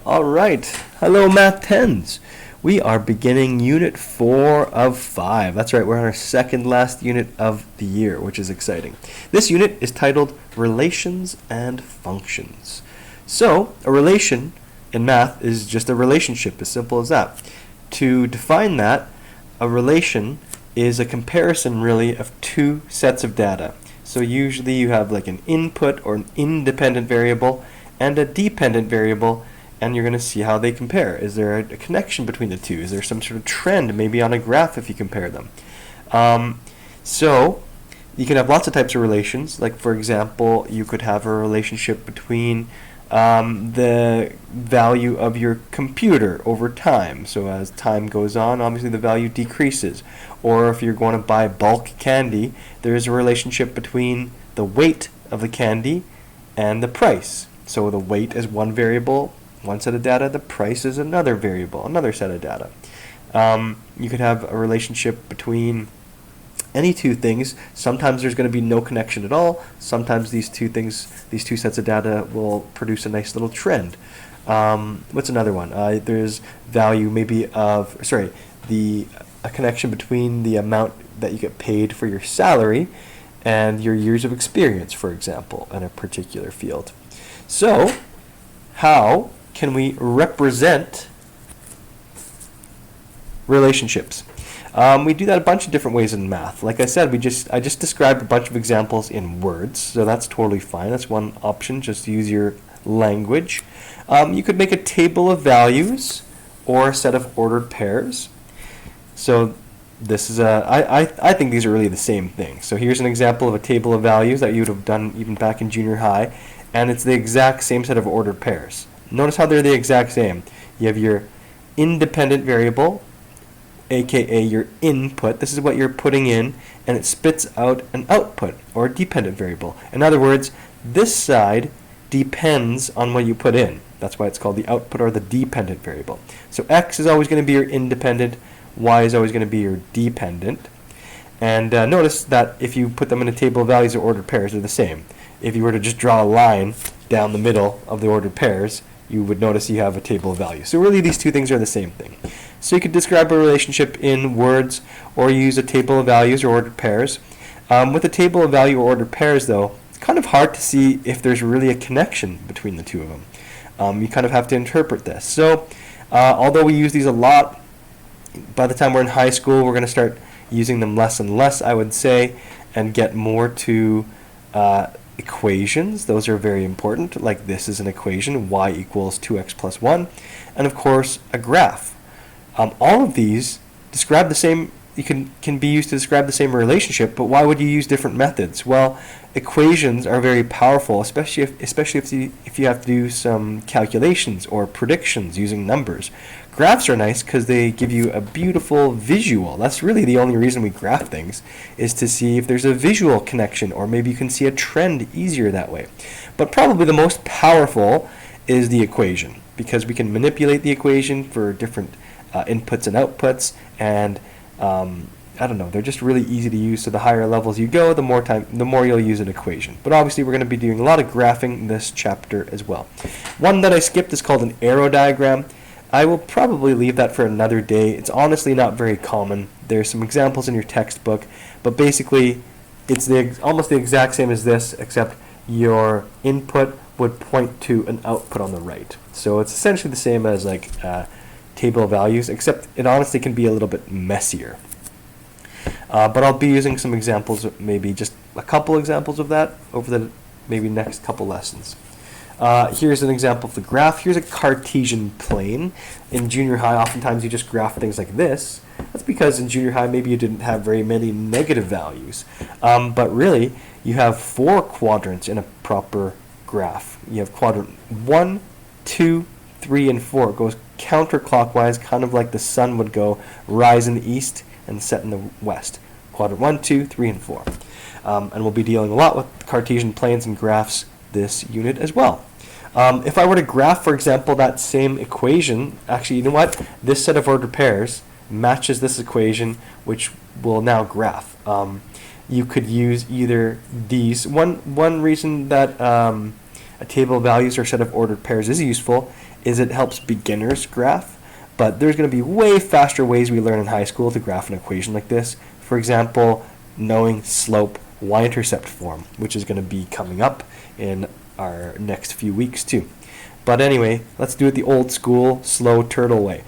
All right. Hello, Math 10s. We are beginning Unit 4 of 5. That's right, we're on our second last unit of the year, which is exciting. This unit is titled Relations and Functions. So, a relation in math is just a relationship, as simple as that. To define that, a relation is a comparison, really, of two sets of data. So usually you have like an input or an independent variable and a dependent variable, and you're going to see how they compare. Is there a connection between the two? Is there some sort of trend, maybe on a graph if you compare them? So you can have lots of types of relations. Like, for example, you could have a relationship between the value of your computer over time. So as time goes on, obviously the value decreases. Or if you're going to buy bulk candy, there is a relationship between the weight of the candy and the price. So the weight is one variable, one set of data. The price is another variable, another set of data. You could have a relationship between any two things. Sometimes there's going to be no connection at all. Sometimes these two sets of data will produce a nice little trend. What's another one? There's value maybe of, a connection between the amount that you get paid for your salary and your years of experience, for example, in a particular field. So, how can we represent relationships? We do that a bunch of different ways in math. Like I said, I just described a bunch of examples in words, so that's totally fine. That's one option, just use your language. You could make a table of values or a set of ordered pairs. So this is I think these are really the same thing. So here's an example of a table of values that you would have done even back in junior high, and it's the exact same set of ordered pairs. Notice how they're the exact same. You have your independent variable, aka your input. This is what you're putting in, and it spits out an output, or a dependent variable. In other words, this side depends on what you put in. That's why it's called the output or the dependent variable. So x is always going to be your independent, y is always going to be your dependent. And notice that if you put them in a table of values or ordered pairs, they're the same. If you were to just draw a line down the middle of the ordered pairs, you would notice you have a table of values. So really these two things are the same thing. So you could describe a relationship in words or use a table of values or ordered pairs. With a table of value or ordered pairs, though, it's kind of hard to see if there's really a connection between the two of them. You kind of have to interpret this. So although we use these a lot, by the time we're in high school, we're going to start using them less and less, I would say, and get more to equations. Those are very important. Like, this is an equation, y equals 2x plus 1. And of course, a graph. All of these describe the same, can be used to describe the same relationship, but why would you use different methods? Well, equations are very powerful, especially if you have to do some calculations or predictions using numbers. Graphs are nice because they give you a beautiful visual. That's really the only reason we graph things, is to see if there's a visual connection, or maybe you can see a trend easier that way. But probably the most powerful is the equation, because we can manipulate the equation for different inputs and outputs, and I don't know, they're just really easy to use. So the higher levels you go, the more you'll use an equation. But obviously we're going to be doing a lot of graphing in this chapter as well. One that I skipped is called an arrow diagram. I will probably leave that for another day. It's honestly not very common. There's some examples in your textbook, but basically it's almost the exact same as this, except your input would point to an output on the right. So it's essentially the same as like table of values, except it honestly can be a little bit messier. But I'll be using some examples, maybe just a couple examples of that over the maybe next couple lessons. Here's an example of the graph. Here's a Cartesian plane. In junior high, oftentimes you just graph things like this. That's because in junior high, maybe you didn't have very many negative values. But really, you have 4 quadrants in a proper graph. You have quadrant 1, 2, 3, and 4. It goes counterclockwise, kind of like the sun would go rise in the east and set in the west. Quadrant 1, 2, 3, and 4. And we'll be dealing a lot with Cartesian planes and graphs this unit as well. If I were to graph, for example, that same equation, actually, you know what? This set of ordered pairs matches this equation, which will now graph. You could use either these. One reason that a table of values or set of ordered pairs is useful is it helps beginners graph, but there's going to be way faster ways we learn in high school to graph an equation like this. For example, knowing slope y-intercept form, which is going to be coming up in our next few weeks too. But anyway, let's do it the old school, slow turtle way.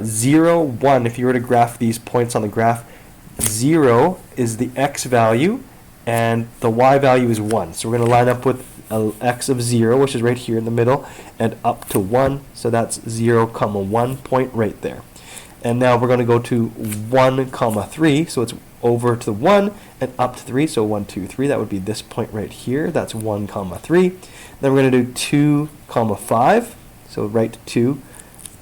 0, 1, if you were to graph these points on the graph, 0 is the x value, and the y value is 1. So we're going to line up with x of 0, which is right here in the middle, and up to 1, so that's 0, 1 point right there. And now we're going to go to 1, 3, so it's over to 1 and up to 3, so 1, 2, 3, that would be this point right here, that's 1, 3. Then we're going to do 2, 5, so right to 2,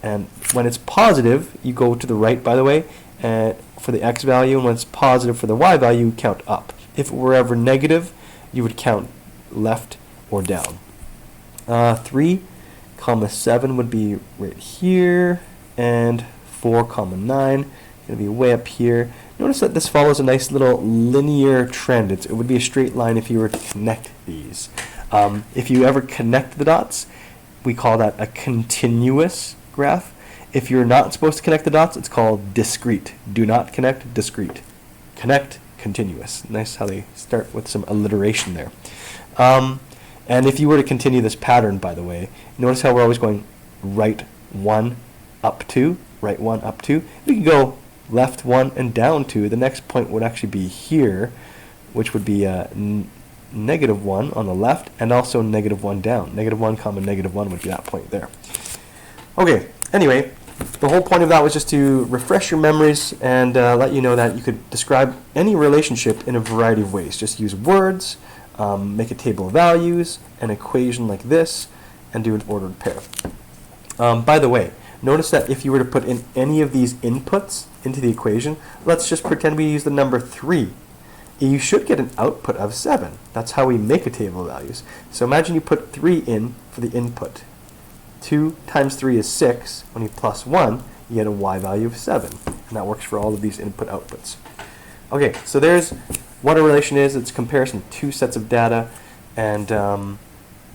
and when it's positive, you go to the right, by the way, for the x value, and when it's positive for the y value, you count up. If it were ever negative, you would count left or down. 3, 7 would be right here, and 4, 9 going to be way up here. Notice that this follows a nice little linear trend. It would be a straight line if you were to connect these. If you ever connect the dots, we call that a continuous graph. If you're not supposed to connect the dots, it's called discrete. Do not connect, discrete. Connect, continuous. Nice how they start with some alliteration there. And if you were to continue this pattern, by the way, notice how we're always going right 1, up 2, right 1, up 2. We can go left 1 and down 2. The next point would actually be here, which would be negative 1 on the left, and also negative 1 down. Negative 1, negative 1 would be that point there. Okay, anyway, the whole point of that was just to refresh your memories and let you know that you could describe any relationship in a variety of ways. Just use words, make a table of values, an equation like this, and do an ordered pair. By the way, notice that if you were to put in any of these inputs into the equation, let's just pretend we use the number 3. You should get an output of 7. That's how we make a table of values. So imagine you put 3 in for the input. 2 times 3 is 6. When you plus 1, you get a y value of 7. And that works for all of these input outputs. Okay, so there's what a relation is. It's a comparison of two sets of data. And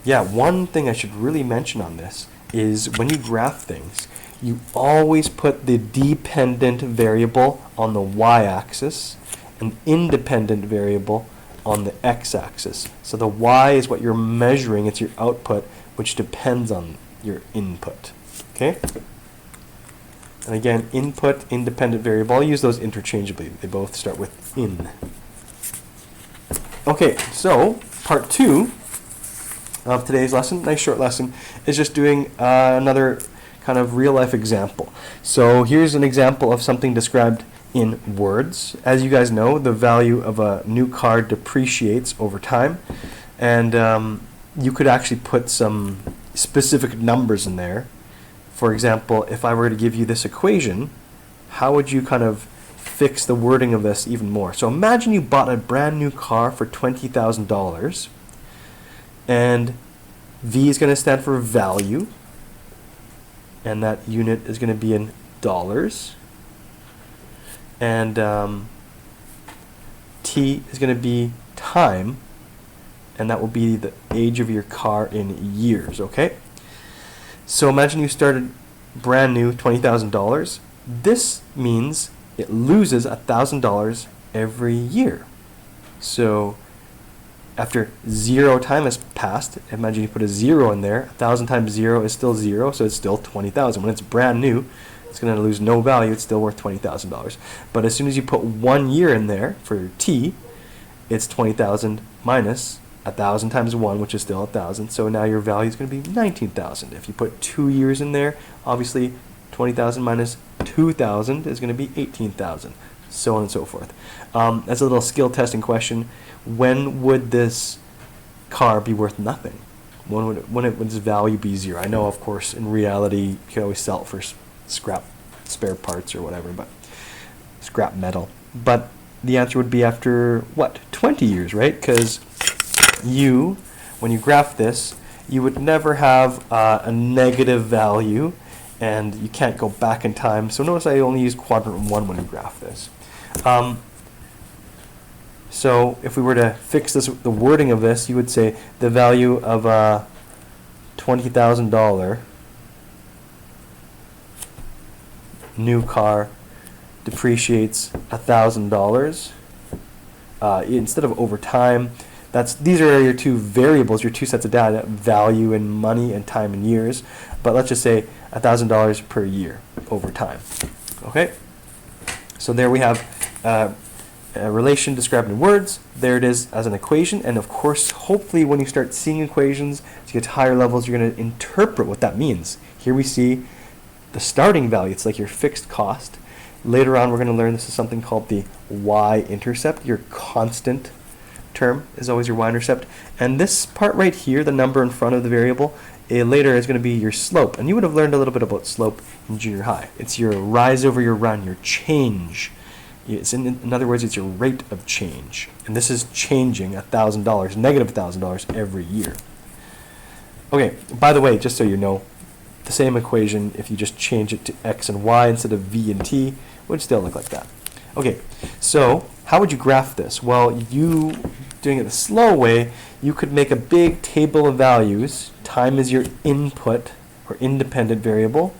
yeah, one thing I should really mention on this is when you graph things, you always put the dependent variable on the y-axis, an independent variable on the x-axis. So the y is what you're measuring, it's your output, which depends on your input. Okay? And again, input, independent variable, I'll use those interchangeably. They both start with in. Okay, so part 2 of today's lesson, nice short lesson, is just doing another kind of real-life example. So here's an example of something described in words. As you guys know, the value of a new car depreciates over time, and you could actually put some specific numbers in there. For example, if I were to give you this equation, how would you kind of fix the wording of this even more? So imagine you bought a brand new car for $20,000, and V is going to stand for value, and that unit is going to be in dollars, and T is going to be time, and that will be the age of your car in years, okay? So imagine you started brand new, $20,000. This means it loses $1,000 every year. So after 0 time has passed, imagine you put a 0 in there. 1,000 times 0 is still 0, so it's still 20,000. When it's brand new, it's going to lose no value. It's still worth $20,000. But as soon as you put 1 year in there for T, it's 20,000 minus 1,000 times 1, which is still 1,000. So now your value is going to be 19,000. If you put 2 years in there, obviously 20,000 minus 2,000 is going to be 18,000, so on and so forth. As a little skill testing question, when would this car be worth nothing? When would its value be 0? I know, of course, in reality, you can always sell it for scrap spare parts or whatever, but scrap metal. But the answer would be after, what, 20 years, right? Because when you graph this, you would never have a negative value, and you can't go back in time. So notice I only use quadrant 1 when we graph this. So if we were to fix this, the wording of this, you would say the value of $20,000 new car depreciates $1,000 instead of over time. These are your two variables, your two sets of data, value in money and time in years. But let's just say $1,000 per year over time. Okay? So there we have a relation described in words. There it is as an equation. And of course, hopefully when you start seeing equations, to get to higher levels, you're going to interpret what that means. Here we see the starting value. It's like your fixed cost. Later on, we're going to learn this is something called the y-intercept. Your constant term is always your y-intercept. And this part right here, the number in front of the variable, later is going to be your slope. And you would have learned a little bit about slope in junior high. It's your rise over your run, your change. It's in other words, it's your rate of change. And this is changing $1,000, negative $1,000 every year. Okay, by the way, just so you know, the same equation, if you just change it to x and y instead of v and t, would still look like that. Okay, so how would you graph this? Well, you doing it the slow way, you could make a big table of values. Time is your input or independent variable,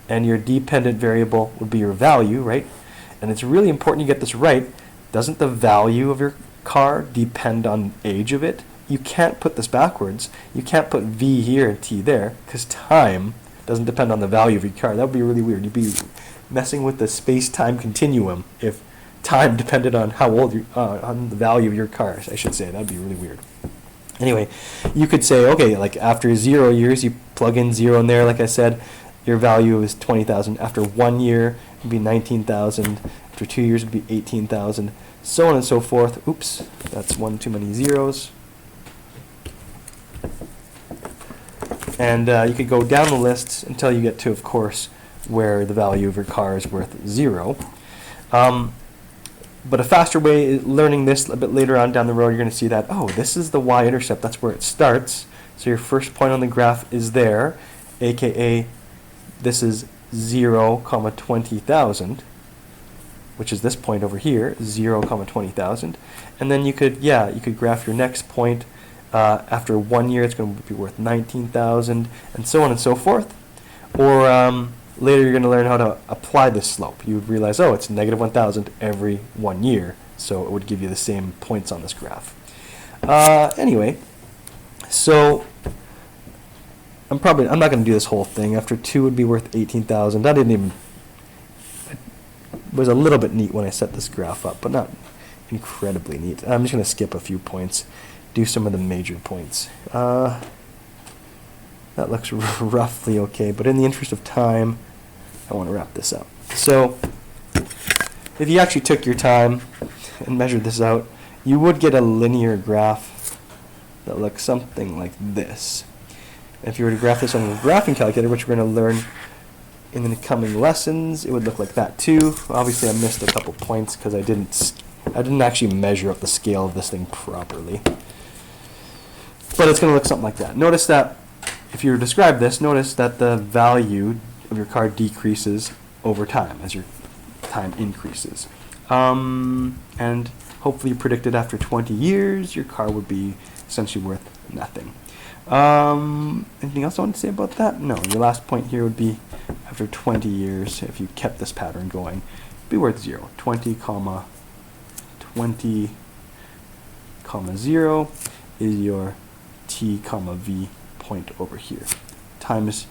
and your dependent variable would be your value, right? And it's really important you get this right. Doesn't the value of your car depend on age of it? You can't put this backwards. You can't put v here and t there, because time doesn't depend on the value of your car. That would be really weird. You'd be messing with the space-time continuum if time depended on how old you, on the value of your car, I should say. That'd be really weird. Anyway, you could say, okay, like after 0 years, you plug in 0 in there, like I said, your value is 20,000. After 1 year, it'd be 19,000. After 2 years, it'd be 18,000. So on and so forth. Oops, that's one too many zeros. And you could go down the list until you get to, of course, where the value of your car is worth 0. But a faster way is learning this a bit later on down the road, you're going to see that, oh, this is the y-intercept. That's where it starts. So your first point on the graph is there, aka this is 0, 20,000, which is this point over here, 0, 20,000. And then you could graph your next point. After 1 year, it's going to be worth 19,000, and so on and so forth. Or later, you're going to learn how to apply this slope. You would realize, oh, it's negative 1,000 every 1 year, so it would give you the same points on this graph. Anyway, so I'm not going to do this whole thing. After 2 would be worth 18,000. That it was a little bit neat when I set this graph up, but not incredibly neat. I'm just going to skip a few points. Do some of the major points. That looks roughly okay, but in the interest of time, I want to wrap this up. So, if you actually took your time and measured this out, you would get a linear graph that looks something like this. If you were to graph this on a graphing calculator, which we're going to learn in the coming lessons, it would look like that too. Obviously, I missed a couple points because I didn't actually measure up the scale of this thing properly. But it's going to look something like that. Notice that if you describe this, notice that the value of your car decreases over time as your time increases. And hopefully you predicted after 20 years your car would be essentially worth nothing. Anything else I want to say about that? No. Your last point here would be after 20 years, if you kept this pattern going, it'd be worth 0. 20, 0 is your t, v point over here. Time is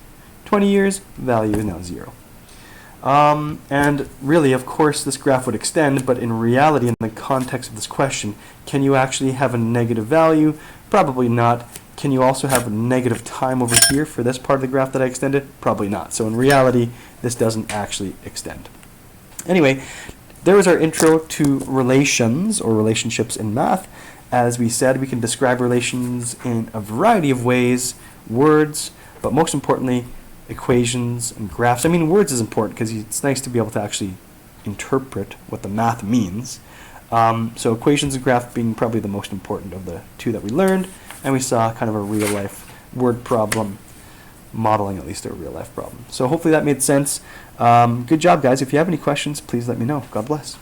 20 years, value is now 0. And really, of course, this graph would extend, but in reality, in the context of this question, can you actually have a negative value? Probably not. Can you also have a negative time over here for this part of the graph that I extended? Probably not. So in reality, this doesn't actually extend. Anyway, there was our intro to relations or relationships in math. As we said, we can describe relations in a variety of ways, words, but most importantly, equations and graphs. I mean, words is important because it's nice to be able to actually interpret what the math means. So equations and graph being probably the most important of the two that we learned, and we saw kind of a real-life word problem, modeling at least a real-life problem. So hopefully that made sense. Good job, guys. If you have any questions, please let me know. God bless.